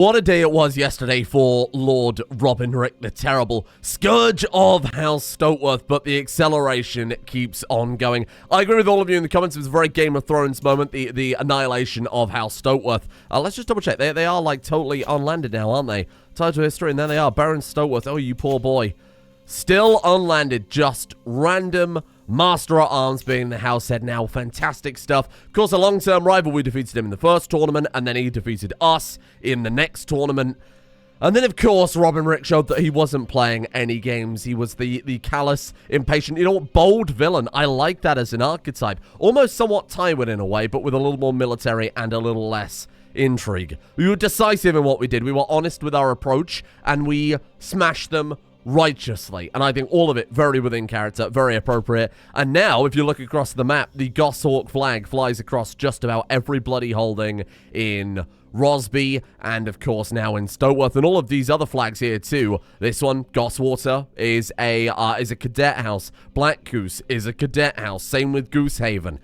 What a day it was yesterday for Lord Robinrick, the terrible scourge of House Stokeworth, but the acceleration keeps on going. I agree with all of you in the comments. It was a very Game of Thrones moment, the annihilation of House Stokeworth. Let's just double check. They are like totally unlanded now, aren't they? Tied to history, and there they are. Baron Stokeworth. Oh, you poor boy. Still unlanded, just random Master at Arms being the house head now. Fantastic stuff. Of course, a long-term rival. We defeated him in the first tournament, and then he defeated us in the next tournament. And then, of course, Robinrick showed that he wasn't playing any games. He was the callous, impatient, you know what, bold villain. I like that as an archetype. Almost somewhat Tywin in a way, but with a little more military and a little less intrigue. We were decisive in what we did. We were honest with our approach, and we smashed them righteously, and I think all of it very within character, very appropriate. And now, if you look across the map, the Goshawk flag flies across just about every bloody holding in Rosby, and of course now in Stokeworth, and all of these other flags here too. This one, Goswater, is a cadet house. Black Goose is a cadet house. Same with Goosehaven.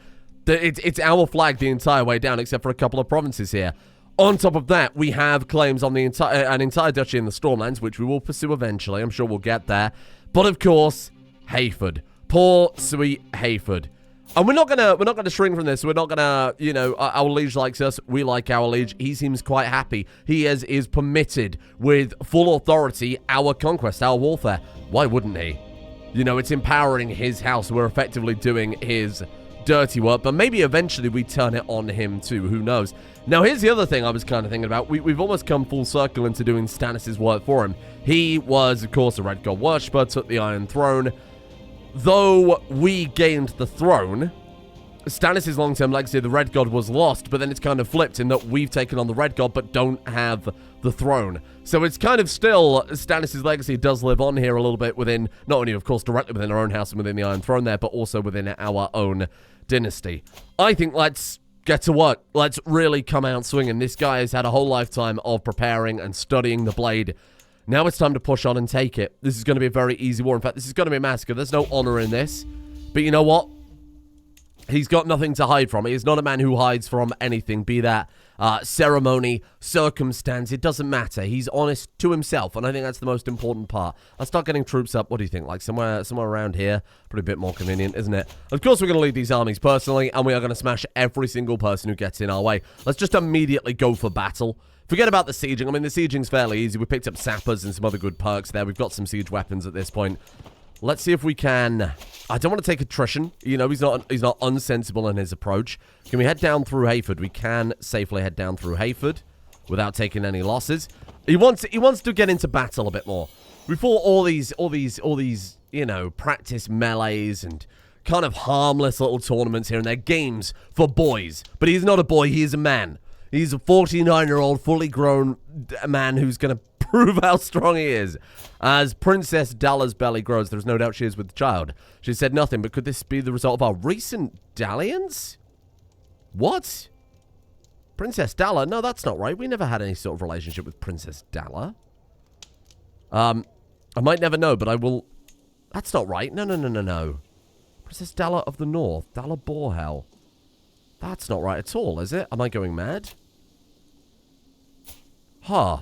It's our flag the entire way down, except for a couple of provinces here. On top of that, we have claims on the an entire duchy in the Stormlands, which we will pursue eventually. I'm sure we'll get there. But of course, Hayford. Poor, sweet Hayford. And we're not gonna shrink from this. We're not gonna, you know, our liege likes us. We like our liege. He seems quite happy. He is permitted with full authority our conquest, our warfare. Why wouldn't he? You know, it's empowering his house. We're effectively doing his dirty work, but maybe eventually we turn it on him too. Who knows? Now, here's the other thing I was kind of thinking about. We've almost come full circle into doing Stannis' work for him. He was, of course, a Red God worshipper, took the Iron Throne. Though we gained the throne, Stannis' long-term legacy, the Red God, was lost, but then it's kind of flipped in that we've taken on the Red God, but don't have the throne. So it's kind of still, Stannis' legacy does live on here a little bit within, not only, of course, directly within our own house and within the Iron Throne there, but also within our own dynasty. I think let's get to work. Let's really come out swinging. This guy has had a whole lifetime of preparing and studying the blade. Now it's time to push on and take it. This is going to be a very easy war. In fact, this is going to be a massacre. There's no honor in this. But you know what? He's got nothing to hide from. He is not a man who hides from anything, be that ceremony, circumstance. It doesn't matter. He's honest to himself, and I think that's the most important part. I'll start getting troops up. What do you think? Like somewhere around here? Probably a bit more convenient, isn't it? Of course, we're going to lead these armies personally, and we are going to smash every single person who gets in our way. Let's just immediately go for battle. Forget about the sieging. I mean, the sieging's fairly easy. We picked up sappers and some other good perks there. We've got some siege weapons at this point. Let's see if we can. I don't want to take attrition. You know, he's not unsensible in his approach. Can we head down through Hayford? We can safely head down through Hayford without taking any losses. He wants to get into battle a bit more. We fought all these, you know, practice melees and kind of harmless little tournaments here and there, games for boys. But he's not a boy, he is a man. He's a 49-year-old, fully grown man who's going to prove how strong he is. As Princess Dalla's belly grows, there's no doubt she is with child. She said nothing, but could this be the result of our recent dalliance? What? Princess Dalla? No, that's not right. We never had any sort of relationship with Princess Dalla. I might never know, but I will... That's not right. No. Princess Dalla of the North. Dalla Borhel. That's not right at all, is it? Am I going mad? Huh.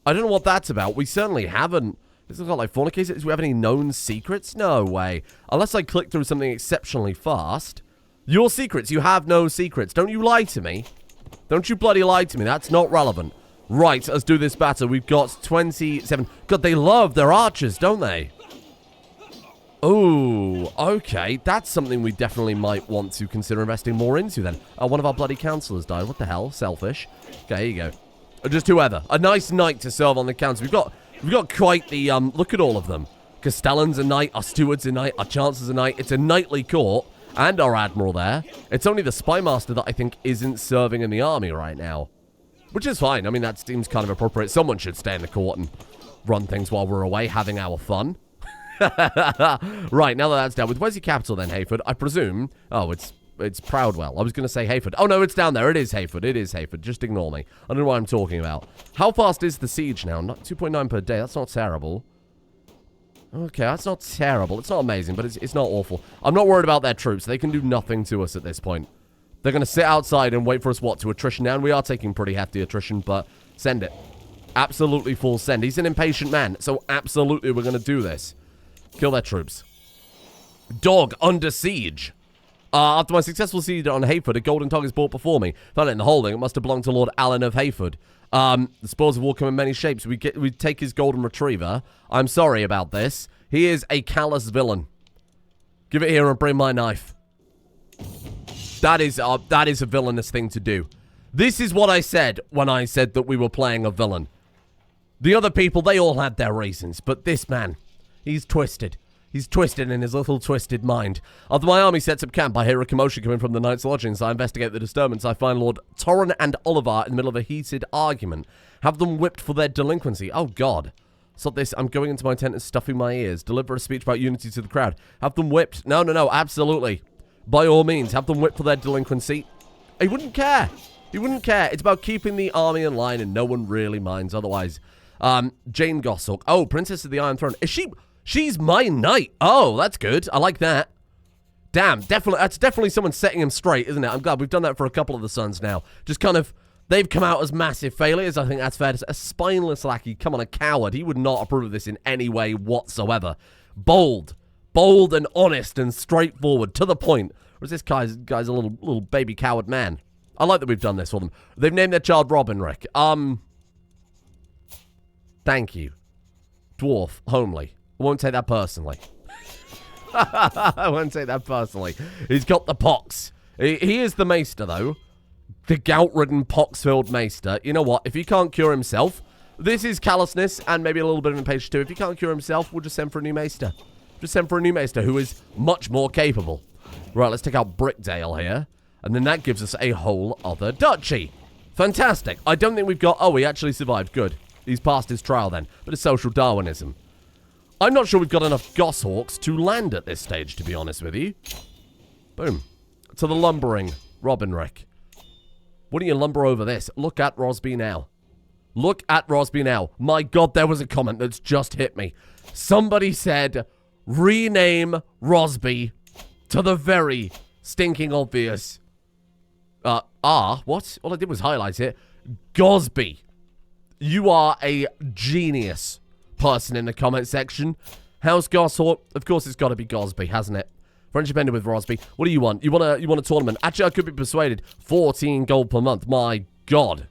I don't know what that's about. We certainly haven't. This is not like fornications. Do we have any known secrets? No way. Unless I click through something exceptionally fast. Your secrets. You have no secrets. Don't you lie to me. Don't you bloody lie to me. That's not relevant. Right, let's do this battle. We've got 27. God, they love their archers, don't they? Oh, okay. That's something we definitely might want to consider investing more into then. One of our bloody councillors died. What the hell? Selfish. Okay, here you go. Just whoever. A nice knight to serve on the council. We've got quite the, look at all of them. Castellan's a knight, our steward's a knight, our chancellor's a knight. It's a knightly court, and our admiral there. It's only the spymaster that I think isn't serving in the army right now. Which is fine. I mean, that seems kind of appropriate. Someone should stay in the court and run things while we're away, having our fun. Right, now that that's dealt with, where's your capital then, Hayford? I presume... Oh, it's Proudwell. I was going to say Hayford. Oh, no, it's down there. It is Hayford. It is Hayford. Just ignore me. I don't know what I'm talking about. How fast is the siege now? 2.9 per day. That's not terrible. Okay, that's not terrible. It's not amazing, but it's not awful. I'm not worried about their troops. They can do nothing to us at this point. They're going to sit outside and wait for us, what, to attrition down? We are taking pretty hefty attrition, but Send it. Absolutely full send. He's an impatient man, so absolutely we're going to do this. Kill their troops. Dog under siege. After my successful siege on Hayford, a golden dog is brought before me. Found it in the holding. It must have belonged to Lord Alan of Hayford. The spoils of war come in many shapes. We take his golden retriever. I'm sorry about this. He is a callous villain. Give it here and bring my knife. That is a villainous thing to do. This is what I said when I said that we were playing a villain. The other people, they all had their reasons, but this man, he's twisted. He's twisted in his little twisted mind. After my army sets up camp, I hear a commotion coming from the Knight's lodgings. I investigate the disturbance. I find Lord Torren and Oliver in the middle of a heated argument. Have them whipped for their delinquency. Oh, God. Stop this. I'm going into my tent and stuffing my ears. Deliver a speech about unity to the crowd. Have them whipped. No, absolutely. By all means, have them whipped for their delinquency. He wouldn't care. He wouldn't care. It's about keeping the army in line, and no one really minds otherwise. Jane Goshawk. Oh, Princess of the Iron Throne. Is she... She's my knight. Oh, that's good. I like that. Damn, definitely. That's definitely someone setting him straight, isn't it? I'm glad we've done that for a couple of the sons now. Just kind of, they've come out as massive failures. I think that's fair to say. A spineless lackey. Come on, a coward. He would not approve of this in any way whatsoever. Bold and honest and straightforward, to the point. Whereas this guy's a little baby coward man. I like that we've done this for them. They've named their child Robin, Rick. Thank you. Dwarf, homely. I won't take that personally. I won't take that personally. He's got the pox. He is the maester, though. The gout-ridden, pox-filled maester. You know what? If he can't cure himself, this is callousness and maybe a little bit of impatience too. If he can't cure himself, we'll just send for a new maester. Just send for a new maester who is much more capable. Right, let's take out Brickdale here. And then that gives us a whole other duchy. Fantastic. I don't think we've got... Oh, he actually survived. Good. He's passed his trial then. But it's social Darwinism. I'm not sure we've got enough goshawks to land at this stage, to be honest with you. Boom. To the lumbering Robin Rick. Why don't you lumber over this? Look at Rosby now. Look at Rosby now. My God, there was a comment that's just hit me. Somebody said, rename Rosby to the very stinking obvious. What? All I did was highlight it. Gosby. You are a genius person in the comment section. How's Goshawk? Of course it's got to be Gosby, hasn't it? Friendship ended with Rosby. What do you want? You want a tournament? Actually, I could be persuaded. 14 gold per month. My God.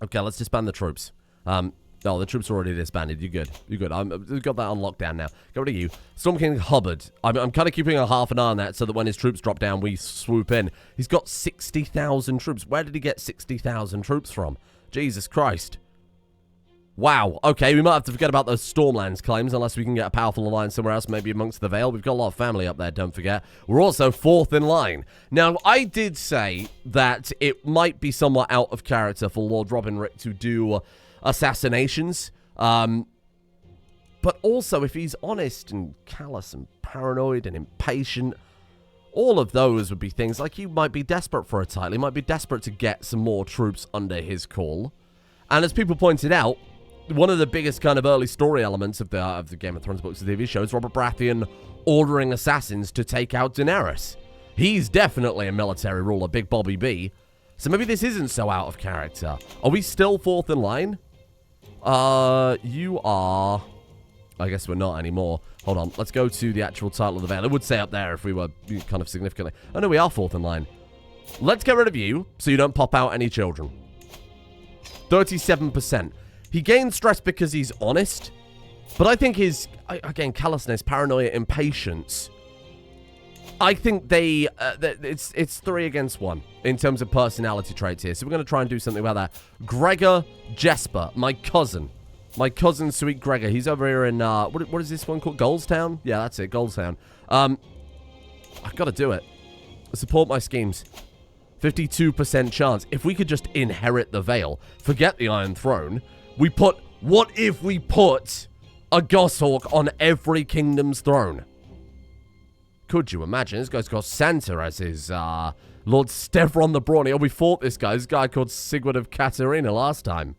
Okay, let's disband the troops. No, the troops are already disbanded. You're good. You're good. We've got that on lockdown now. Get rid of you. Storm King Hubbard. I'm kind of keeping a half an eye on that so that when his troops drop down, we swoop in. He's got 60,000 troops. Where did he get 60,000 troops from? Jesus Christ. Wow. Okay, we might have to forget about those Stormlands claims unless we can get a powerful alliance somewhere else, maybe amongst the Vale. We've got a lot of family up there, don't forget. We're also fourth in line. Now, I did say that it might be somewhat out of character for Lord Robin Rick to do assassinations. But also, if he's honest and callous and paranoid and impatient, all of those would be things like he might be desperate for a title. He might be desperate to get some more troops under his call. And as people pointed out, one of the biggest kind of early story elements of the Game of Thrones books and TV show is Robert Baratheon ordering assassins to take out Daenerys. He's definitely a military ruler, Big Bobby B. So maybe this isn't so out of character. Are we still fourth in line? You are... I guess we're not anymore. Hold on. Let's go to the actual title of the Vale. It would say up there if we were kind of significantly... Oh, no, we are fourth in line. Let's get rid of you so you don't pop out any children. 37%. He gains stress because he's honest, but I think his, again, callousness, paranoia, impatience, I think it's 3 against 1 in terms of personality traits here. So we're going to try and do something about that. Gregor Jesper, my cousin, Sweet Gregor. He's over here in, what is this one called? Goldstown? Yeah, that's it, Goldstown. I've got to do it. Support my schemes. 52% chance. If we could just inherit the Vale, forget the Iron Throne, what if we put a Goshawk on every kingdom's throne? Could you imagine? This guy's got Santa as his, Lord Stevron the Brawny. Oh, we fought this guy called Sigurd of Katarina last time.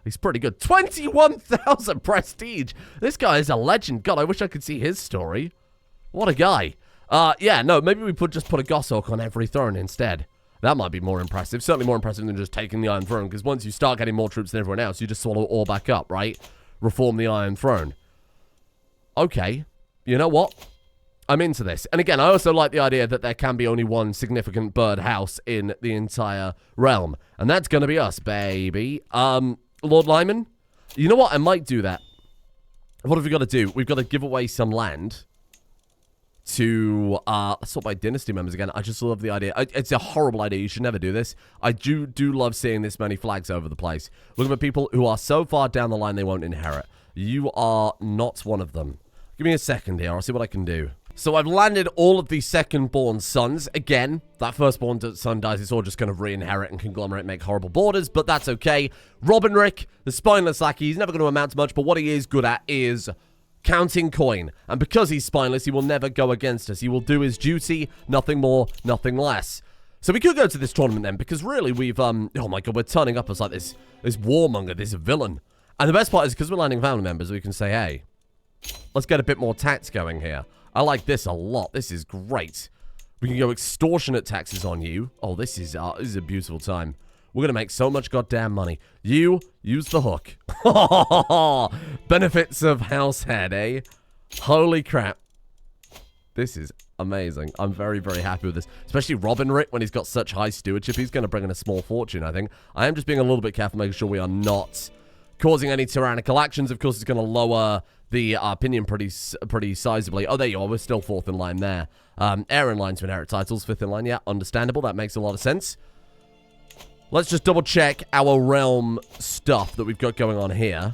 He's pretty good. 21,000 prestige. This guy is a legend. God, I wish I could see his story. What a guy. Yeah, no, maybe we just put a Goshawk on every throne instead. That might be more impressive. Certainly more impressive than just taking the Iron Throne, because once you start getting more troops than everyone else, you just swallow it all back up, right? Reform the Iron Throne. Okay. You know what? I'm into this. And again, I also like the idea that there can be only one significant bird house in the entire realm. And that's going to be us, baby. Lord Lyman? You know what? I might do that. What have we got to do? We've got to give away some land to, let's sort by dynasty members again. I just love the idea. It's a horrible idea. You should never do this. I do love seeing this many flags over the place. Look at people who are so far down the line they won't inherit. You are not one of them. Give me a second here. I'll see what I can do. So I've landed all of the second-born sons. Again, that first-born son dies. It's all just going to re-inherit and conglomerate, make horrible borders, but that's okay. Robinrick, the spineless lackey, he's never going to amount to much, but what he is good at is counting coin. And because he's spineless, he will never go against us. He will do his duty, nothing more, nothing less. So we could go to this tournament then, because really we've, oh my god, we're turning up as like this warmonger, this villain. And the best part is because we're landing family members, we can say, hey, let's get a bit more tax going here. I like this a lot. This is great. We can go extortionate taxes on you. Oh, this is a beautiful time. We're going to make so much goddamn money. You, use the hook. Benefits of househead, eh? Holy crap. This is amazing. I'm very, very happy with this. Especially Robinrick, when he's got such high stewardship. He's going to bring in a small fortune, I think. I am just being a little bit careful, making sure we are not causing any tyrannical actions. Of course, it's going to lower the opinion pretty sizably. Oh, there you are. We're still 4th in line there. Heir in line to inherit titles. 5th in line. Yeah, understandable. That makes a lot of sense. Let's just double check our realm stuff that we've got going on here.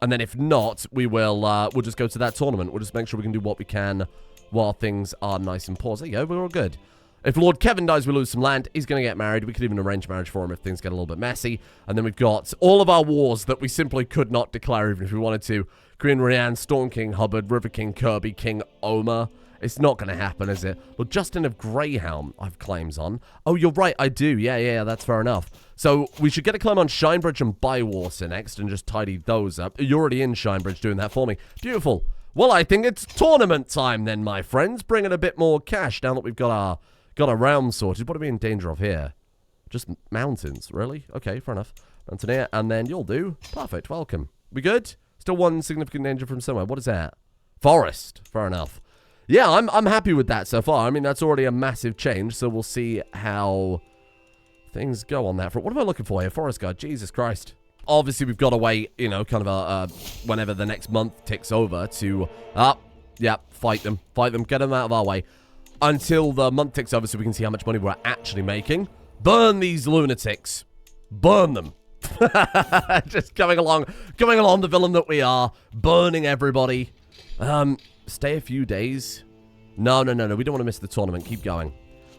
And then if not, we'll just go to that tournament. We'll just make sure we can do what we can while things are nice and paused. There you go. We're all good. If Lord Kevin dies, we lose some land. He's going to get married. We could even arrange marriage for him if things get a little bit messy. And then we've got all of our wars that we simply could not declare even if we wanted to. Queen Rhiannon, Storm King Hubbard, River King Kirby, King Omer. It's not going to happen, is it? Well, Justin of Greyhelm, I've claims on. Oh, you're right, I do. Yeah, that's fair enough. So we should get a claim on Shinebridge and Bywater next and just tidy those up. You're already in Shinebridge doing that for me. Beautiful. Well, I think it's tournament time then, my friends. Bring in a bit more cash now that we've got our realm sorted. What are we in danger of here? Just mountains, really? Okay, fair enough. Mountaineer, and then you'll do. Perfect, welcome. We good? Still one significant danger from somewhere. What is that? Forest. Fair enough. Yeah, I'm happy with that so far. I mean, that's already a massive change, so we'll see how things go on that front. What am I looking for here? Forest guard. Jesus Christ. Obviously, we've got to wait, you know, kind of whenever the next month ticks over to, yeah, fight them, get them out of our way until the month ticks over so we can see how much money we're actually making. Burn these lunatics. Burn them. Just coming along the villain that we are, burning everybody. Stay a few days. No, we don't want to miss the tournament. Keep going.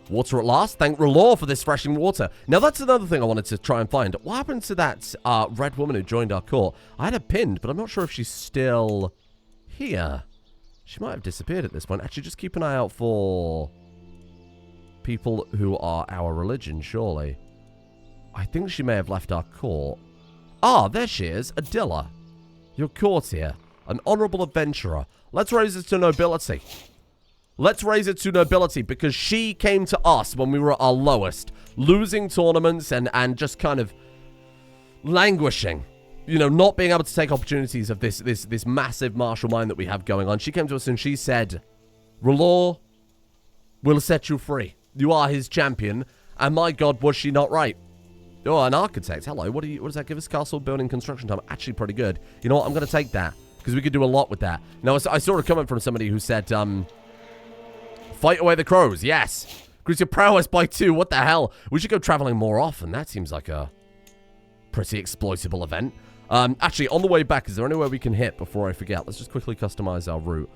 Water at last. Thank Rylock for this refreshing water. Now, that's another thing I wanted to try and find. What happened to that red woman who joined our court? I had her pinned, but I'm not sure if she's still here. She might have disappeared at this point. Actually, just keep an eye out for people who are our religion, surely. I think she may have left our court. Ah, there she is. Adilla. Your courtier. An honorable adventurer. Let's raise it to nobility. Let's raise it to nobility because she came to us when we were at our lowest. Losing tournaments and just kind of languishing. You know, not being able to take opportunities of this massive martial mind that we have going on. She came to us and she said, Rylock will set you free. You are his champion. And my God, was she not right? Oh, an architect. Hello. What does that give us? Castle building construction time. Actually pretty good. You know what? I'm going to take that because we could do a lot with that. Now, I saw a comment from somebody who said, fight away the crows. Yes. Increase your prowess by 2. What the hell? We should go traveling more often. That seems like a pretty exploitable event. Actually, on the way back, is there anywhere we can hit before I forget? Let's just quickly customize our route.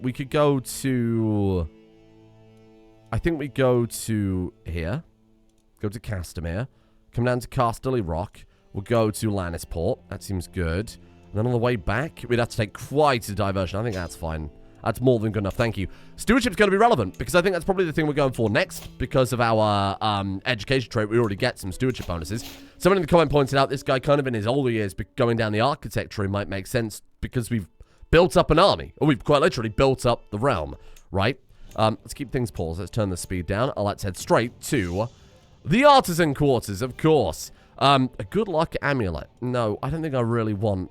We could go to... I think we go to here. Go to Castamere. Come down to Casterly Rock. We'll go to Lannisport. That seems good. And then on the way back, we'd have to take quite a diversion. I think that's fine. That's more than good enough. Thank you. Stewardship's going to be relevant because I think that's probably the thing we're going for next. Because of our education trait, we already get some stewardship bonuses. Someone in the comment pointed out this guy kind of in his older years going down the architecture might make sense because we've built up an army. Or we've quite literally built up the realm, right? Let's keep things paused. Let's turn the speed down. Let's head straight to the artisan quarters, of course. A good luck amulet. No, I don't think I really want.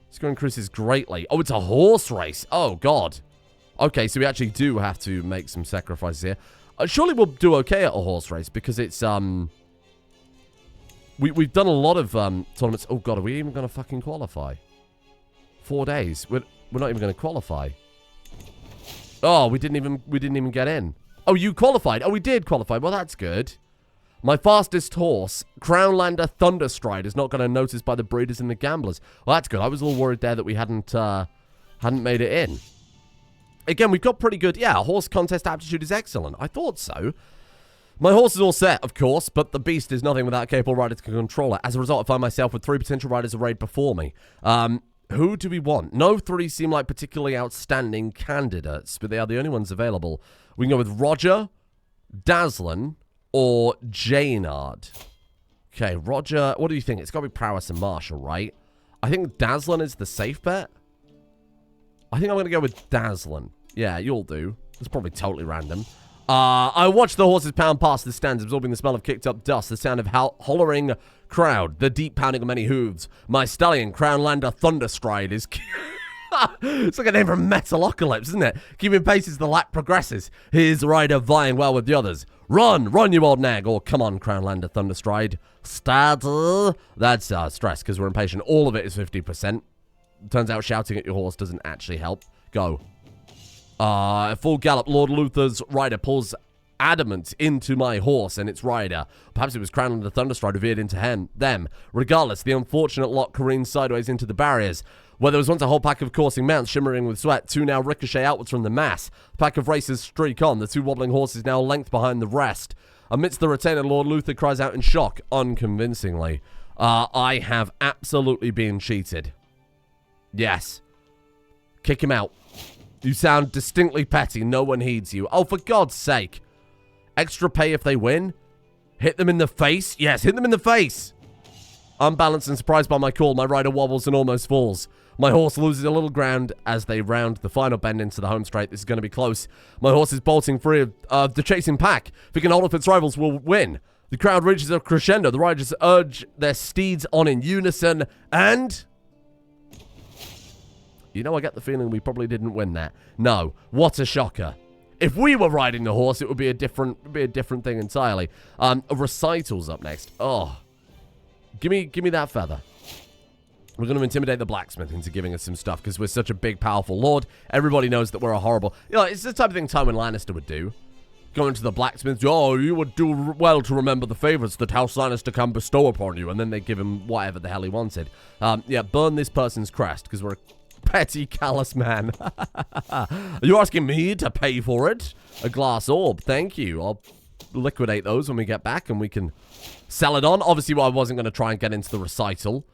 It's going to increase greatly. Oh, it's a horse race. Oh, God. Okay, so we actually do have to make some sacrifices here. Surely we'll do okay at a horse race because it's, We've done a lot of, tournaments. Oh, God, are we even going to fucking qualify? 4 days. We're not even going to qualify. Oh, we didn't even get in. Oh, you qualified. Oh, we did qualify. Well, that's good. My fastest horse, Crownlander Thunderstride, is not going to notice by the breeders and the gamblers. Well, that's good. I was a little worried there that we hadn't made it in. Again, we've got pretty good. Yeah, horse contest aptitude is excellent. I thought so. My horse is all set, of course, but the beast is nothing without a capable rider to control it. As a result, I find myself with 3 potential riders arrayed before me. Who do we want? No 3 seem like particularly outstanding candidates, but they are the only ones available. We can go with Roger, Dazzlin, or Jaynard. Okay, Roger, what do you think? It's got to be Prowess and Marshall, right? I think Dazzlin is the safe bet. I think I'm going to go with Dazzlin. Yeah, you'll do. It's probably totally random. I watched the horses pound past the stands, absorbing the smell of kicked-up dust, the sound of hollering crowd, the deep pounding of many hooves. My stallion, Crownlander Thunderstride, is... It's like a name from Metalocalypse, isn't it? Keeping pace as the lap progresses, his rider vying well with the others. Run, run, you old nag, or come on, Crownlander Thunderstride. Start. That's stress, because we're impatient. All of it is 50%. Turns out shouting at your horse doesn't actually help. Go. Full gallop, Lord Luther's rider pulls adamant into my horse and its rider. Perhaps it was Crownlander Thunderstride who veered into them. Regardless, the unfortunate lot careens sideways into the barriers. Where there was once a whole pack of coursing mounts shimmering with sweat, 2 now ricochet outwards from the mass. The pack of racers streak on, the 2 wobbling horses now a length behind the rest. Amidst the retainer, Lord Luther cries out in shock, unconvincingly. I have absolutely been cheated. Yes. Kick him out. You sound distinctly petty. No one heeds you. Oh, for God's sake. Extra pay if they win? Hit them in the face? Yes, hit them in the face. Unbalanced and surprised by my call, my rider wobbles and almost falls. My horse loses a little ground as they round the final bend into the home straight. This is going to be close. My horse is bolting free of the chasing pack. If it can hold off its rivals, will win. The crowd reaches a crescendo. The riders urge their steeds on in unison. And... you know, I get the feeling we probably didn't win that. No. What a shocker. If we were riding the horse, it would be a different thing entirely. Recital's up next. Oh. Give me that feather. We're going to intimidate the blacksmith into giving us some stuff because we're such a big, powerful lord. Everybody knows that we're a horrible... You know, it's the type of thing Tywin Lannister would do. Go into the blacksmith. Oh, you would do well to remember the favors that House Lannister can bestow upon you. And then they give him whatever the hell he wanted. Yeah, burn this person's crest because we're a petty, callous man. Are you asking me to pay for it? A glass orb. Thank you. I'll liquidate those when we get back and we can sell it on. Obviously, I wasn't going to try and get into the recital.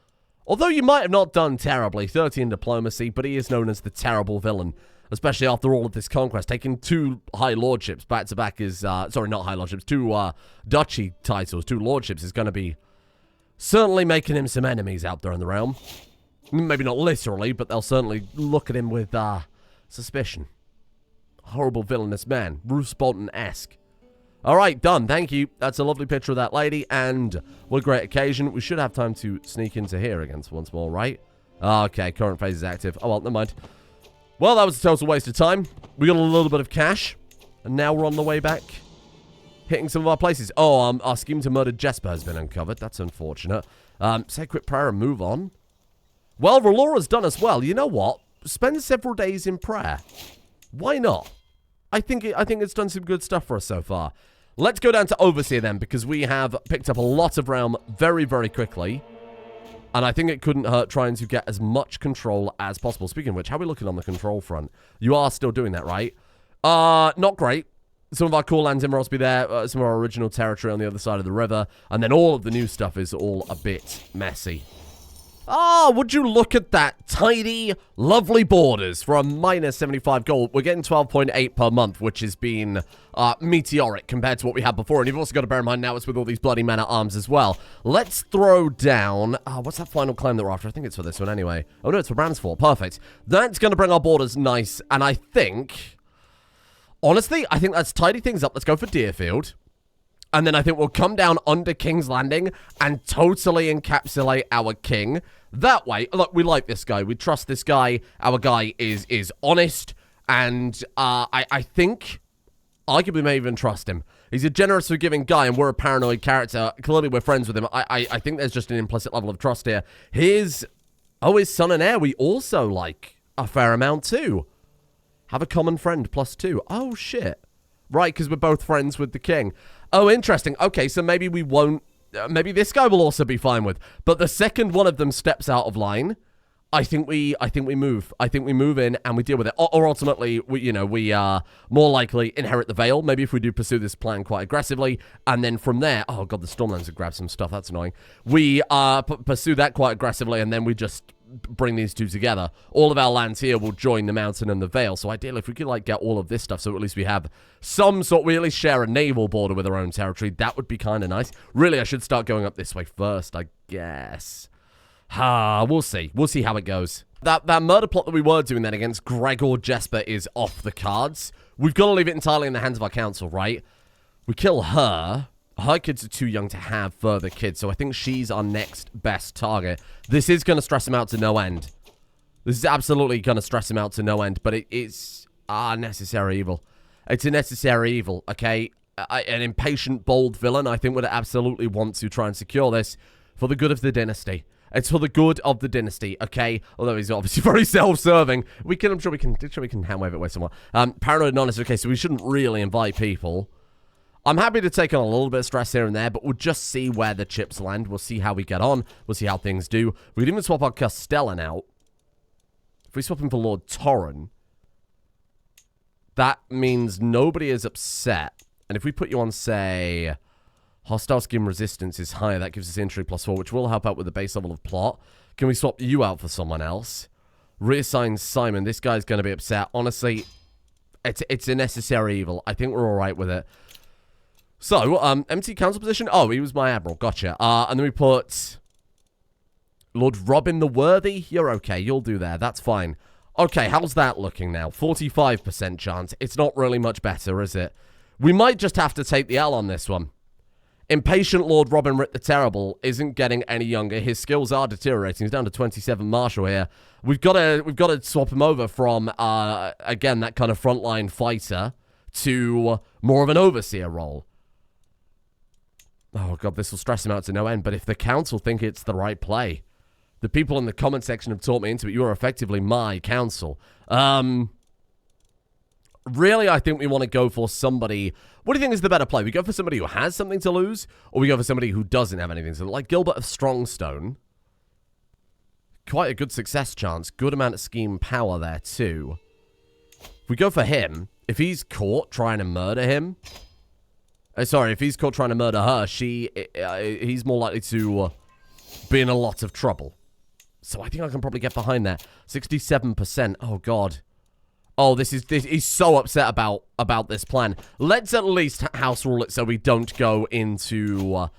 Although you might have not done terribly, 30 in diplomacy, but he is known as the terrible villain, especially after all of this conquest. Taking 2 high lordships back to back is, sorry, not high lordships, 2 duchy titles, 2 lordships is going to be certainly making him some enemies out there in the realm. Maybe not literally, but they'll certainly look at him with suspicion. Horrible villainous man, Bruce Bolton-esque. All right, done. Thank you. That's a lovely picture of that lady, and what a great occasion. We should have time to sneak into here again once more, right? Okay, current phase is active. Oh, well, never mind. Well, that was a total waste of time. We got a little bit of cash, and now we're on the way back, hitting some of our places. Oh, our scheme to murder Jesper has been uncovered. That's unfortunate. Say a quick prayer and move on. Well, Relora's done us well. You know what? Spend several days in prayer. Why not? I think it's done some good stuff for us so far. Let's go down to Overseer then, because we have picked up a lot of realm very, very quickly. And I think it couldn't hurt trying to get as much control as possible. Speaking of which, how are we looking on the control front? You are still doing that, right? Not great. Some of our core lands in Ross be there. Some of our original territory on the other side of the river. And then all of the new stuff is all a bit messy. Oh, would you look at that tidy, lovely borders for a minus 75 gold. We're getting 12.8 per month, which has been meteoric compared to what we had before. And you've also got to bear in mind now it's with all these bloody men-at-arms as well. Let's throw down... what's that final claim that we're after? I think it's for this one anyway. Oh, no, it's for Ramsfort. Perfect. That's going to bring our borders nice. And I think... Honestly, I think let's tidy things up. Let's go for Deerfield. And then I think we'll come down under King's Landing and totally encapsulate our king. That way, look, we like this guy. We trust this guy. Our guy is honest. And I think arguably may even trust him. He's a generous, forgiving guy, and we're a paranoid character. Clearly, we're friends with him. I think there's just an implicit level of trust here. His son and heir, we also like a fair amount too. Have a common friend, +2. Oh, shit. Right, because we're both friends with the king. Oh, interesting. Okay, so maybe we won't... maybe this guy will also be fine with. But the second one of them steps out of line, I think we move. I think we move in and we deal with it. Or ultimately, we more likely inherit the Vale. Maybe if we do pursue this plan quite aggressively. And then from there... Oh, God, the Stormlands have grabbed some stuff. That's annoying. We pursue that quite aggressively, and then we just bring these two together. All of our lands here will join the mountain and the Vale. So ideally, if we could, like, get all of this stuff, so at least we have some sort... We at least share a naval border with our own territory. That would be kind of nice. Really, I should start going up this way first, I guess. We'll see. We'll see how it goes. That murder plot that we were doing then against Gregor Jesper is off the cards. We've got to leave it entirely in the hands of our council, right? We kill her. Her kids are too young to have further kids, so I think she's our next best target. This is going to stress him out to no end. This is absolutely going to stress him out to no end, but it's necessary evil. It's a necessary evil, okay? An impatient, bold villain, I think, would absolutely want to try and secure this for the good of the dynasty. It's for the good of the dynasty, okay? Although he's obviously very self-serving. I'm sure we can hand wave it away somewhere. Paranoid and honest, okay, so we shouldn't really invite people. I'm happy to take on a little bit of stress here and there, but we'll just see where the chips land. We'll see how we get on. We'll see how things do. We could even swap our Castellan out. If we swap him for Lord Torren, that means nobody is upset. And if we put you on, say... Hostile skin resistance is higher. That gives us intrigue +4, which will help out with the base level of plot. Can we swap you out for someone else? Reassign Simon. This guy's going to be upset. Honestly, it's a necessary evil. I think we're all right with it. So, empty council position. Oh, he was my admiral. Gotcha. And then we put Lord Robin the Worthy. You're okay. You'll do there. That's fine. Okay, how's that looking now? 45% chance. It's not really much better, is it? We might just have to take the L on this one. Impatient Lord Robin Rick the Terrible isn't getting any younger. His skills are deteriorating. He's down to 27 martial here. We've got to swap him over from again that kind of frontline fighter to more of an overseer role. Oh god, this will stress him out to no end. But if the council think it's the right play, the people in the comment section have taught me into it. You are effectively my council. Really, I think we want to go for somebody... What do you think is the better play? We go for somebody who has something to lose, or we go for somebody who doesn't have anything to lose? Like Gilbert of Strongstone. Quite a good success chance. Good amount of scheme power there, too. If we go for him, if he's caught trying to murder him... sorry, if he's caught trying to murder her, he's more likely to be in a lot of trouble. So I think I can probably get behind that. 67%. Oh, God. Oh, he's so upset about this plan. Let's at least house rule it so we don't go into,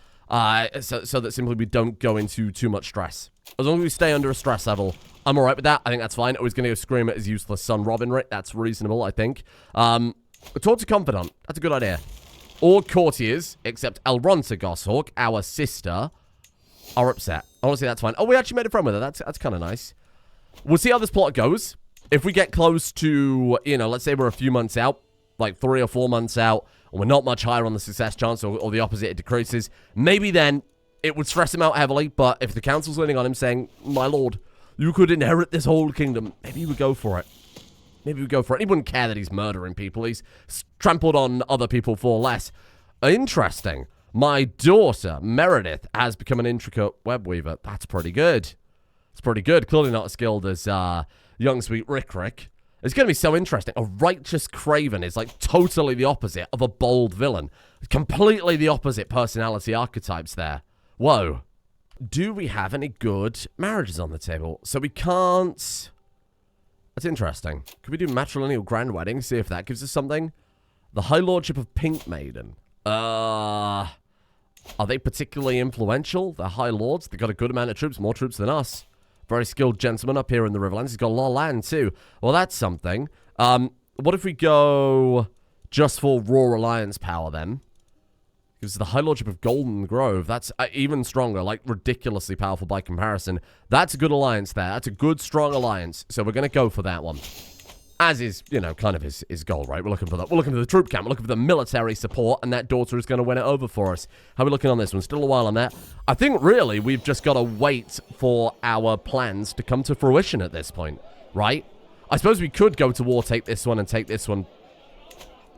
so that simply we don't go into too much stress. As long as we stay under a stress level, I'm alright with that. I think that's fine. Always going to go scream at his useless son, Robin Rick. That's reasonable, I think. Talk to Confidant. That's a good idea. All courtiers, except Elronta Goshawk, our sister, are upset. Honestly, that's fine. Oh, we actually made a friend with her. That's kind of nice. We'll see how this plot goes. If we get close to, let's say we're a few months out, like 3 or 4 months out, and we're not much higher on the success chance, or the opposite, it decreases, maybe then it would stress him out heavily. But if the council's leaning on him saying, my lord, you could inherit this whole kingdom, maybe he would go for it. Maybe we go for it. He wouldn't care that he's murdering people. He's trampled on other people for less. Interesting. My daughter, Meredith, has become an intricate web weaver. That's pretty good. It's pretty good. Clearly not as skilled as young sweet Rick. It's going to be so interesting. A righteous craven is like totally the opposite of a bold villain. Completely the opposite personality archetypes there. Whoa. Do we have any good marriages on the table? So we can't... That's interesting. Could we do matrilineal grand wedding? See if that gives us something. The High Lordship of Pink Maiden. Are they particularly influential? They're High Lords. They've got a good amount of troops. More troops than us. Very skilled gentleman up here in the Riverlands. He's got a lot of land too. Well, that's something. What if we go just for raw alliance power then. Gives the High Lordship of Golden Grove. That's even stronger, like ridiculously powerful by comparison. That's a good alliance there. That's a good, strong alliance. So we're going to go for that one. As is, you know, kind of his goal, right? We're looking for that. We're looking for the troop camp. We're looking for the military support, and that daughter is going to win it over for us. How are we looking on this one? Still a while on that. I think, really, we've just got to wait for our plans to come to fruition at this point, right? I suppose we could go to war, take this one, and take this one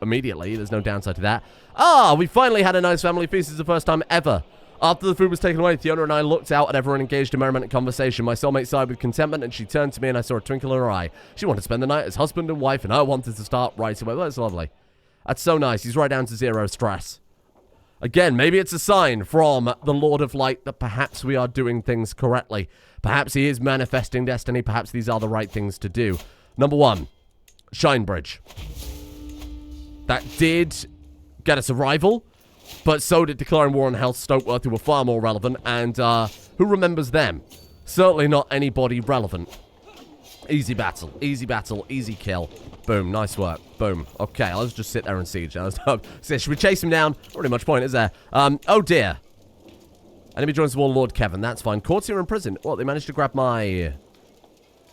immediately. There's no downside to that. Ah, we finally had a nice family feast. It's the first time ever. After the food was taken away, Fiona and I looked out at everyone engaged in merriment and conversation. My soulmate sighed with contentment, and she turned to me, and I saw a twinkle in her eye. She wanted to spend the night as husband and wife, and I wanted to start right away. Well, that's lovely. That's so nice. He's right down to 0 stress. Again, maybe it's a sign from the Lord of Light that perhaps we are doing things correctly. Perhaps he is manifesting destiny. Perhaps these are the right things to do. Number 1, Shine Bridge. That did get us a rival, but so did declaring war on House Stokeworth, who were far more relevant, and who remembers them? Certainly not anybody relevant. Easy battle, easy kill. Boom, nice work. Boom. Okay, let's just sit there and siege now. So, should we chase him down? Not really much point, is there? Oh dear. Enemy joins the war, Lord Kevin. That's fine. Courtier in prison. What, they managed to grab my...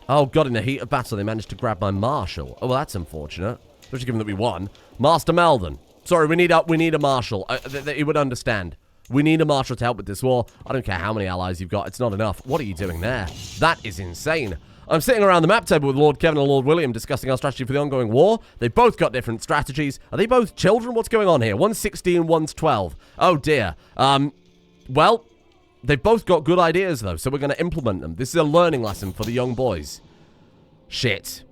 Oh god, in the heat of battle, they managed to grab my marshal. Oh, well, that's unfortunate. Especially given that we won. Master Melvin. Sorry, we need a marshal. He would understand. We need a marshal to help with this war. I don't care how many allies you've got. It's not enough. What are you doing there? That is insane. I'm sitting around the map table with Lord Kevin and Lord William discussing our strategy for the ongoing war. They both got different strategies. Are they both children? What's going on here? One's 16, one's 12. Oh, dear. Well, they've both got good ideas, though, so we're going to implement them. This is a learning lesson for the young boys. Shit.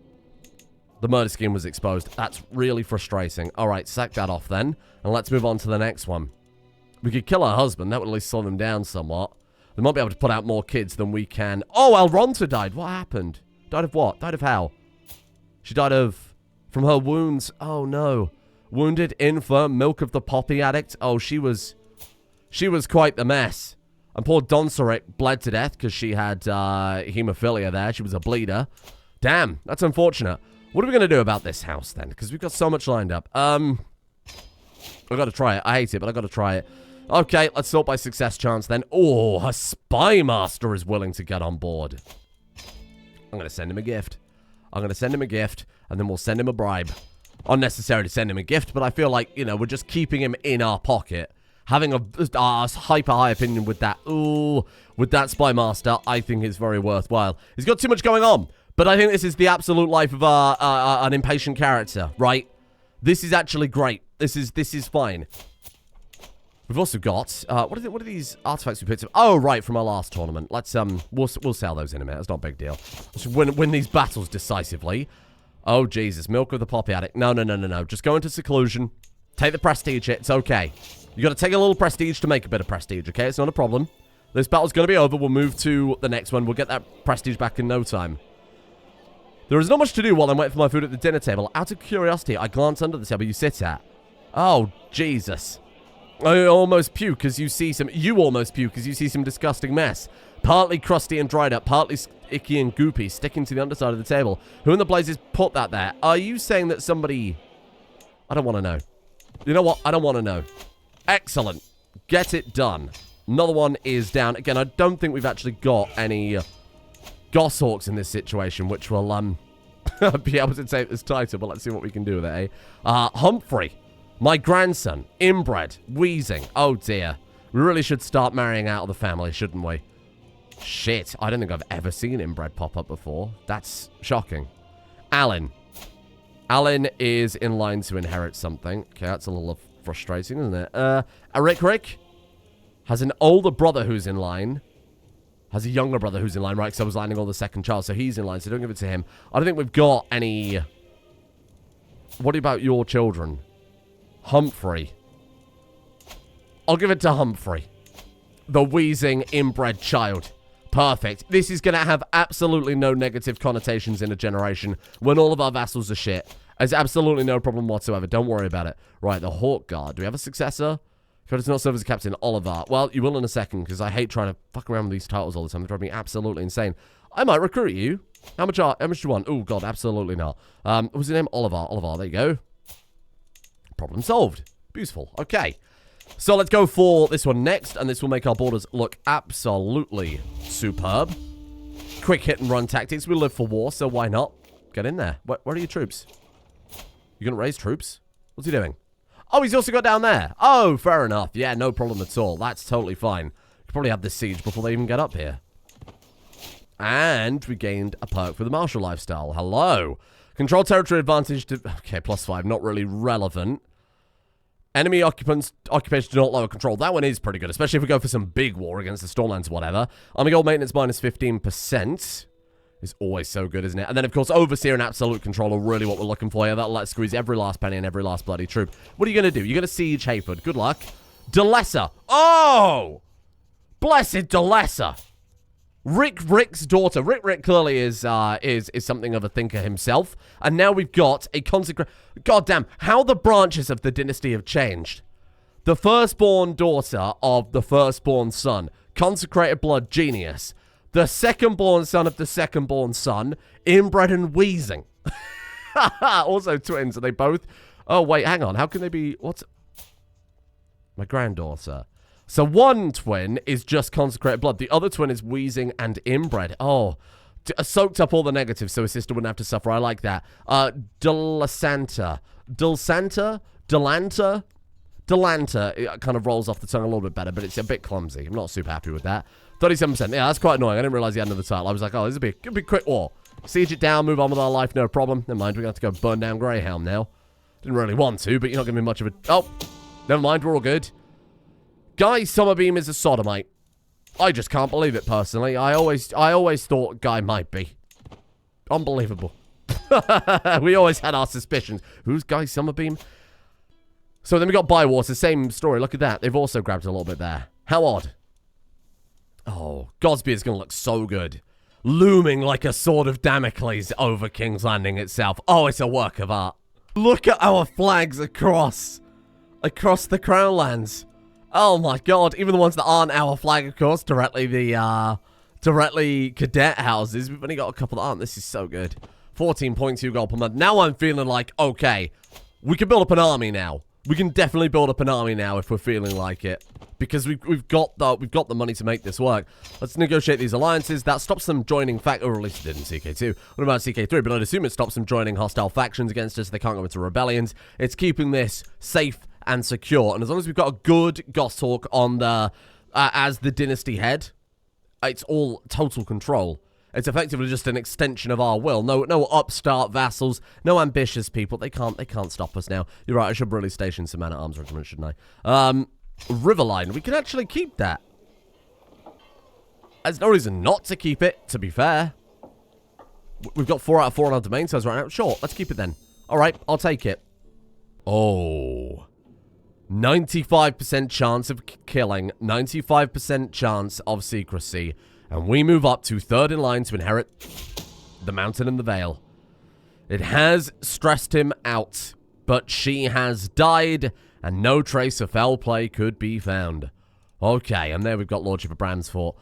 The murder scheme was exposed. That's really frustrating. All right, sack that off then. And let's move on to the next one. We could kill her husband. That would at least slow them down somewhat. They might be able to put out more kids than we can. Oh, Alronta died. What happened? Died of what? Died of how? She died of... from her wounds. Oh, no. Wounded, infirm, milk of the poppy addict. Oh, she was quite the mess. And poor Donseric bled to death because she had hemophilia there. She was a bleeder. Damn, that's unfortunate. What are we going to do about this house, then? Because we've got so much lined up. I've got to try it. I hate it, but I've got to try it. Okay, let's sort by success chance, then. Oh, her spy master is willing to get on board. I'm going to send him a gift. And then we'll send him a bribe. Unnecessary to send him a gift, but I feel like, you know, we're just keeping him in our pocket. Having a hyper high opinion with that, with that spy master, I think is very worthwhile. He's got too much going on. But I think this is the absolute life of an impatient character, right? This is actually great. This is fine. We've also got what are these artifacts we picked up? Oh, right, from our last tournament. Let's we'll sell those in a minute. It's not a big deal. Let's win these battles decisively. Oh Jesus, milk of the poppy addict. No. Just go into seclusion. Take the prestige hit. It's okay. You got to take a little prestige to make a bit of prestige. Okay, it's not a problem. This battle's going to be over. We'll move to the next one. We'll get that prestige back in no time. There is not much to do while I'm waiting for my food at the dinner table. Out of curiosity, I glance under the table you sit at. Oh, Jesus. I almost puke as you see some... You almost puke as you see some disgusting mess. Partly crusty and dried up, partly icky and goopy, sticking to the underside of the table. Who in the blazes put that there? Are you saying that somebody... I don't want to know. You know what? I don't want to know. Excellent. Get it done. Another one is down. Again, I don't think we've actually got any... Goshawks in this situation, which will be able to take this title, but let's see what we can do with it, eh? Humphrey, my grandson, inbred, wheezing. Oh dear. We really should start marrying out of the family, shouldn't we? Shit, I don't think I've ever seen inbred pop up before. That's shocking. Alan. Alan is in line to inherit something. Okay, that's a little frustrating, isn't it? Rick has an older brother who's in line. Has a younger brother who's in line, right? Because I was lining all the second child, so he's in line, so don't give it to him. I don't think we've got any... What about your children? Humphrey. I'll give it to Humphrey. The wheezing, inbred child. Perfect. This is going to have absolutely no negative connotations in a generation when all of our vassals are shit. There's absolutely no problem whatsoever. Don't worry about it. Right, the Hawk Guard. Do we have a successor? Could it not serve as a captain? Oliver. Well, you will in a second, because I hate trying to fuck around with these titles all the time. They drive me absolutely insane. I might recruit you. How much do you want? Oh, God, absolutely not. What's his name? Oliver. Oliver, there you go. Problem solved. Beautiful. Okay. So let's go for this one next, and this will make our borders look absolutely superb. Quick hit and run tactics. We live for war, so why not? Get in there. Where are your troops? You gonna raise troops? What's he doing? Oh, he's also got down there. Oh, fair enough. Yeah, no problem at all. That's totally fine. Could probably have this siege before they even get up here. And we gained a perk for the martial lifestyle. Hello. Control territory advantage to... Okay, +5. Not really relevant. Enemy occupation do not lower control. That one is pretty good, especially if we go for some big war against the Stormlands or whatever. Army gold maintenance -15%. Is always so good, isn't it? And then, of course, Overseer and Absolute Control are really what we're looking for here. That'll let us squeeze every last penny and every last bloody troop. What are you going to do? You're going to siege Hayford. Good luck. Delessa. Oh! Blessed Delessa. Rick's daughter. Rick clearly is something of a thinker himself. And now we've got a consecrated... Goddamn, how the branches of the dynasty have changed. The firstborn daughter of the firstborn son. Consecrated blood genius. The second-born son of the second-born son, inbred and wheezing. Also twins, are they both? Oh, wait, hang on. How can they be... What's... My granddaughter. So one twin is just consecrated blood. The other twin is wheezing and inbred. Oh, soaked up all the negatives so his sister wouldn't have to suffer. I like that. Delasanta. Delanta? Delanta. It kind of rolls off the tongue a little bit better, but it's a bit clumsy. I'm not super happy with that. 37%. Yeah, that's quite annoying. I didn't realize the end of the title. I was like, oh, this would be a quick war. Siege it down, move on with our life, no problem. Never mind, we're going to have to go burn down Greyhound now. Didn't really want to, but you're not giving me much of a... Oh, never mind, we're all good. Guy Summerbeam is a sodomite. I just can't believe it, personally. I always thought Guy might be. Unbelievable. We always had our suspicions. Who's Guy Summerbeam? So then we got Bywater, same story. Look at that. They've also grabbed a little bit there. How odd. Oh, Godspeed is going to look so good. Looming like a sword of Damocles over King's Landing itself. Oh, it's a work of art. Look at our flags across the Crown Lands. Oh my god, even the ones that aren't our flag, of course, directly cadet houses. We've only got a couple that aren't. This is so good. 14.2 gold per month. Now I'm feeling like, okay, we can build up an army now. We can definitely build up an army now if we're feeling like it. Because we've got the money to make this work. Let's negotiate these alliances. That stops them joining or at least it did in CK2. What about CK3? But I'd assume it stops them joining hostile factions against us. They can't go into rebellions. It's keeping this safe and secure. And as long as we've got a good Goshawk on the as the dynasty head, it's all total control. It's effectively just an extension of our will. No upstart vassals, no ambitious people. They can't stop us now. You're right, I should really station some man-at-arms regiment, shouldn't I? Riverline, we can actually keep that. There's no reason not to keep it, to be fair. We've got 4 out of 4 on our domain size right now. Sure, let's keep it then. Alright, I'll take it. Oh. 95% chance of killing, 95% chance of secrecy. And we move up to 3rd in line to inherit the Mountain and the Vale. It has stressed him out, but she has died, and no trace of foul play could be found. Okay, and there we've got Lordship of Bransford.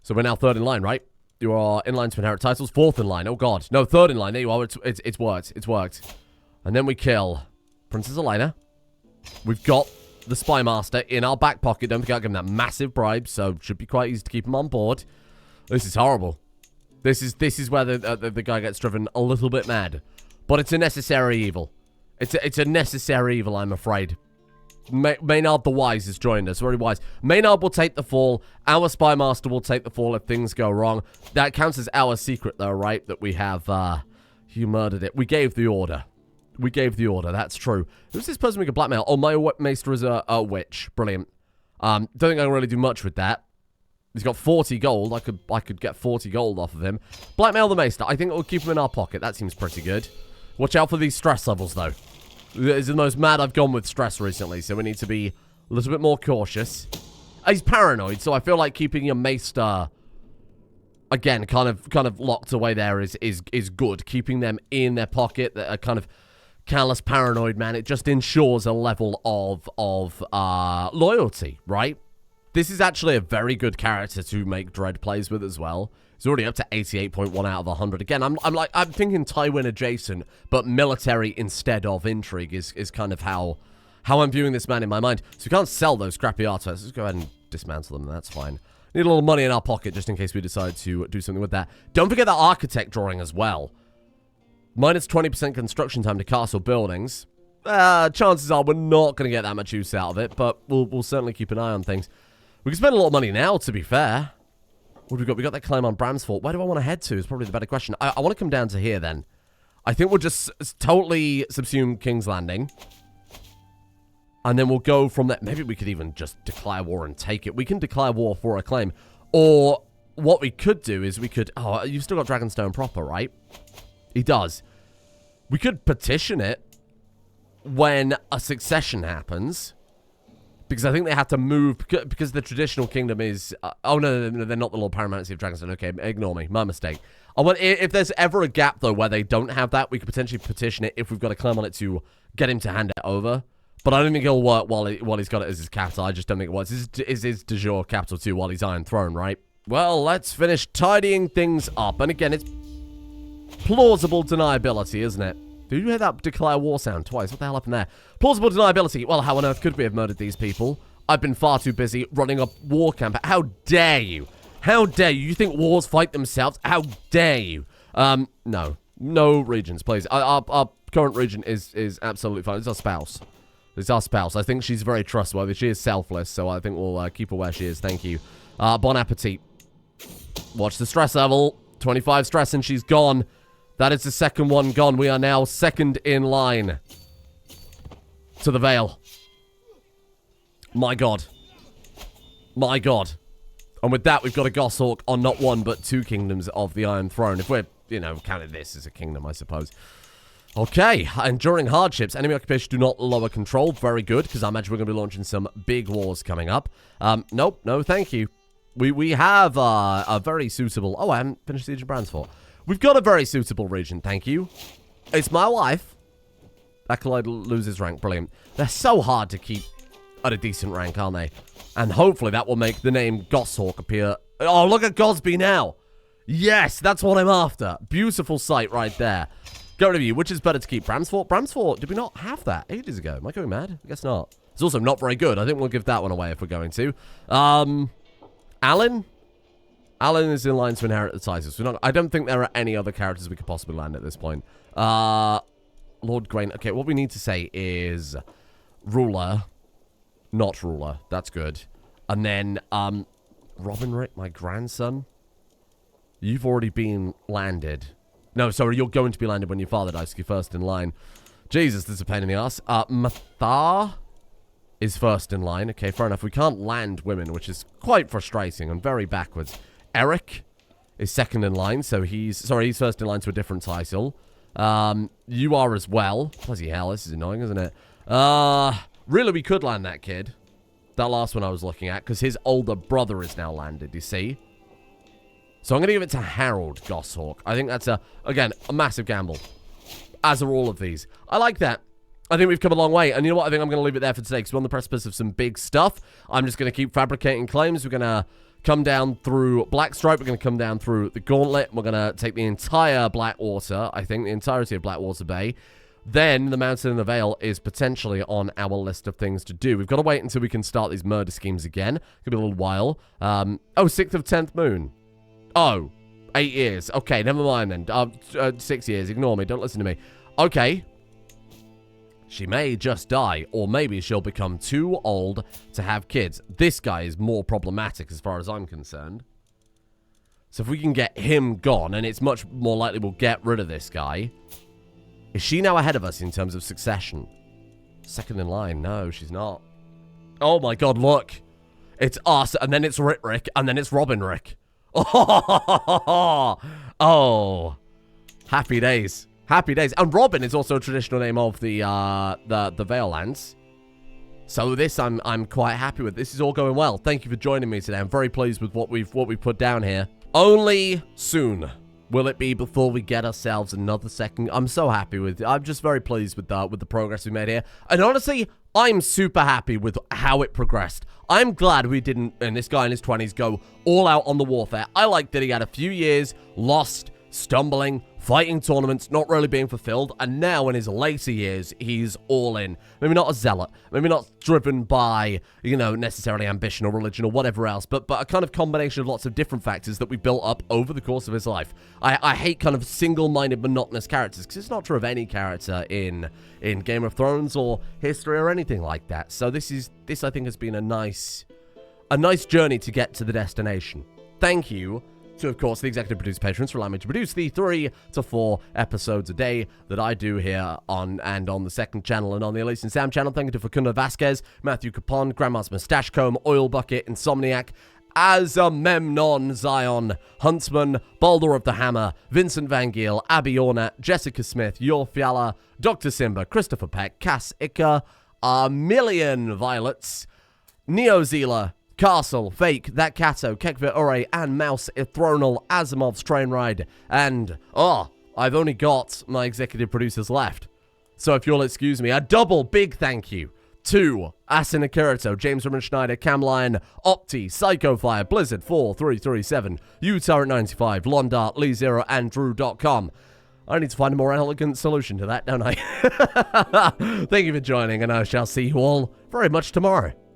So we're now 3rd in line, right? You are in line to inherit titles. 4th in line. Oh, God. No, 3rd in line. There you are. It's worked. It's worked. And then we kill Princess Elena. We've got the Spy Master in our back pocket. Don't forget, give him that massive bribe, so it should be quite easy to keep him on board. This is horrible. This is where the guy gets driven a little bit mad. But it's a necessary evil. It's a necessary evil, I'm afraid. Maynard the Wise has joined us. Very wise. Maynard will take the fall. Our Spy Master will take the fall if things go wrong. That counts as our secret, though, right? That we have, you murdered it. We gave the order. We gave the order. That's true. Who's this person we could blackmail? Oh, my maester is a witch. Brilliant. Don't think I can really do much with that. He's got 40 gold. I could get 40 gold off of him. Blackmail the maester. I think we'll keep him in our pocket. That seems pretty good. Watch out for these stress levels, though. It's the most mad I've gone with stress recently, so we need to be a little bit more cautious. He's paranoid, so I feel like keeping your maester, again, kind of locked away there is good. Keeping them in their pocket, that are kind of callous, paranoid, man, it just ensures a level of loyalty, right? This is actually a very good character to make Dread plays with as well. He's already up to 88.1 out of 100. Again, I'm thinking Tywin adjacent, but military instead of intrigue is kind of how I'm viewing this man in my mind. So we can't sell those crappy artifacts. Let's go ahead and dismantle them. That's fine. Need a little money in our pocket just in case we decide to do something with that. Don't forget that architect drawing as well. Minus 20% construction time to castle buildings. Chances are we're not going to get that much use out of it, but we'll certainly keep an eye on things. We can spend a lot of money now, to be fair. What have we got? We got that claim on Bramsford. Where do I want to head to is probably the better question. I want to come down to here, then. I think we'll just totally subsume King's Landing. And then we'll go from there. Maybe we could even just declare war and take it. We can declare war for a claim. Or what we could do is we could... Oh, you've still got Dragonstone proper, right? He does. We could petition it when a succession happens. Because I think they have to move, because the traditional kingdom is... oh, no, they're not the Lord Paramountcy of Dragonstone. Okay, ignore me. My mistake. If there's ever a gap, though, where they don't have that, we could potentially petition it if we've got a claim on it to get him to hand it over. But I don't think it'll work while he's got it as his capital. I just don't think it works. This is his de jure capital, too, while he's Iron Throne, right? Well, let's finish tidying things up. And again, it's plausible deniability, isn't it? Did you hear that declare war sound twice? What the hell happened there? Plausible deniability. Well, how on earth could we have murdered these people? I've been far too busy running a war camp. How dare you? How dare you? You think wars fight themselves? How dare you? No. No regions, please. Our current region is absolutely fine. It's our spouse. It's our spouse. I think she's very trustworthy. She is selfless, so I think we'll keep her where she is. Thank you. Bon appetit. Watch the stress level. 25 stress and she's gone. That is the second one gone. We are now second in line to the Vale. My God. My God. And with that, we've got a Goshawk on not one, but two kingdoms of the Iron Throne. If we're, counting this as a kingdom, I suppose. Okay. Enduring hardships. Enemy occupation do not lower control. Very good, because I imagine we're going to be launching some big wars coming up. Nope. No, thank you. We have a very suitable... Oh, I haven't finished Siege of Bransford. We've got a very suitable region, thank you. It's my wife. Acolyte loses rank, brilliant. They're so hard to keep at a decent rank, aren't they? And hopefully that will make the name Goshawk appear. Oh, look at Gosby now. Yes, that's what I'm after. Beautiful sight right there. Go to you. Which is better to keep? Bramsford? Bramsford, did we not have that ages ago? Am I going mad? I guess not. It's also not very good. I think we'll give that one away if we're going to. Alan? Alan is in line to inherit the titles. I don't think there are any other characters we could possibly land at this point. Lord Grain. Okay, what we need to say is ruler, not ruler. That's good. And then, Robinrick, my grandson. You've already been landed. No, sorry, you're going to be landed when your father dies. So you're first in line. Jesus, this is a pain in the ass. Mathar is first in line. Okay, fair enough. We can't land women, which is quite frustrating and very backwards. Eric is second in line, so he's first in line to a different title. You are as well. Bloody hell, this is annoying, isn't it? Really, we could land that kid. That last one I was looking at, because his older brother is now landed, you see? So I'm going to give it to Harold Goshawk. I think that's, again, a massive gamble. As are all of these. I like that. I think we've come a long way. And you know what? I think I'm going to leave it there for today, because we're on the precipice of some big stuff. I'm just going to keep fabricating claims. We're going to come down through Blackstripe. We're going to come down through the Gauntlet. We're going to take the entire Blackwater. I think the entirety of Blackwater Bay. Then the Mountain in the Vale is potentially on our list of things to do. We've got to wait until we can start these murder schemes again. Could be a little while. 6th of 10th moon. Oh, 8 years. Okay, never mind then. 6 years. Ignore me. Don't listen to me. Okay. She may just die, or maybe she'll become too old to have kids. This guy is more problematic as far as I'm concerned. So if we can get him gone, and it's much more likely we'll get rid of this guy. Is she now ahead of us in terms of succession? Second in line. No, she's not. Oh my god, look. It's us, and then it's Rick, and then it's Robinrick. Oh. Happy days. Happy days. And Robin is also a traditional name of the Vale lands. So this I'm quite happy with. This is all going well. Thank you for joining me today. I'm very pleased with what we've put down here. Only soon Will it be before we get ourselves another second? I'm so happy with it. I'm just very pleased with the progress we made here. And honestly, I'm super happy with how it progressed. I'm glad we didn't, and this guy in his 20s, go all out on the warfare. I like that he had a few years, lost, stumbling, fighting tournaments, not really being fulfilled, and now in his later years, he's all in. Maybe not a zealot, maybe not driven by, you know, necessarily ambition or religion or whatever else, but a kind of combination of lots of different factors that we built up over the course of his life. I hate kind of single-minded, monotonous characters, because it's not true of any character in Game of Thrones or history or anything like that. So this I think has been a nice journey to get to the destination. Thank you to, of course, the executive producer patrons for allowing me to produce the 3 to 4 episodes a day that I do here on the second channel and on the Elise and Sam channel. Thank you to Facundo Vasquez, Matthew Capon, Grandma's Mustache Comb, Oil Bucket, Insomniac, Azamemnon, Zion, Huntsman, Baldur of the Hammer, Vincent Van Giel, Abby Ornat, Jessica Smith, Yorfiala, Dr. Simba, Christopher Peck, Cass Icker, A Million Violets, Neo Zealer, Castle, Fake, That Cato, Kekvit Ore, and Mouse, Ithronal, Asimov's Train Ride, and, I've only got my executive producers left. So if you'll excuse me, a double big thank you to Asina Kirito, James Herman Schneider, Cam Lion, Opti, Psychofire, Blizzard 4337, UTarrant95, Londart, Lee Zero, and Drew.com. I need to find a more elegant solution to that, don't I? Thank you for joining, and I shall see you all very much tomorrow.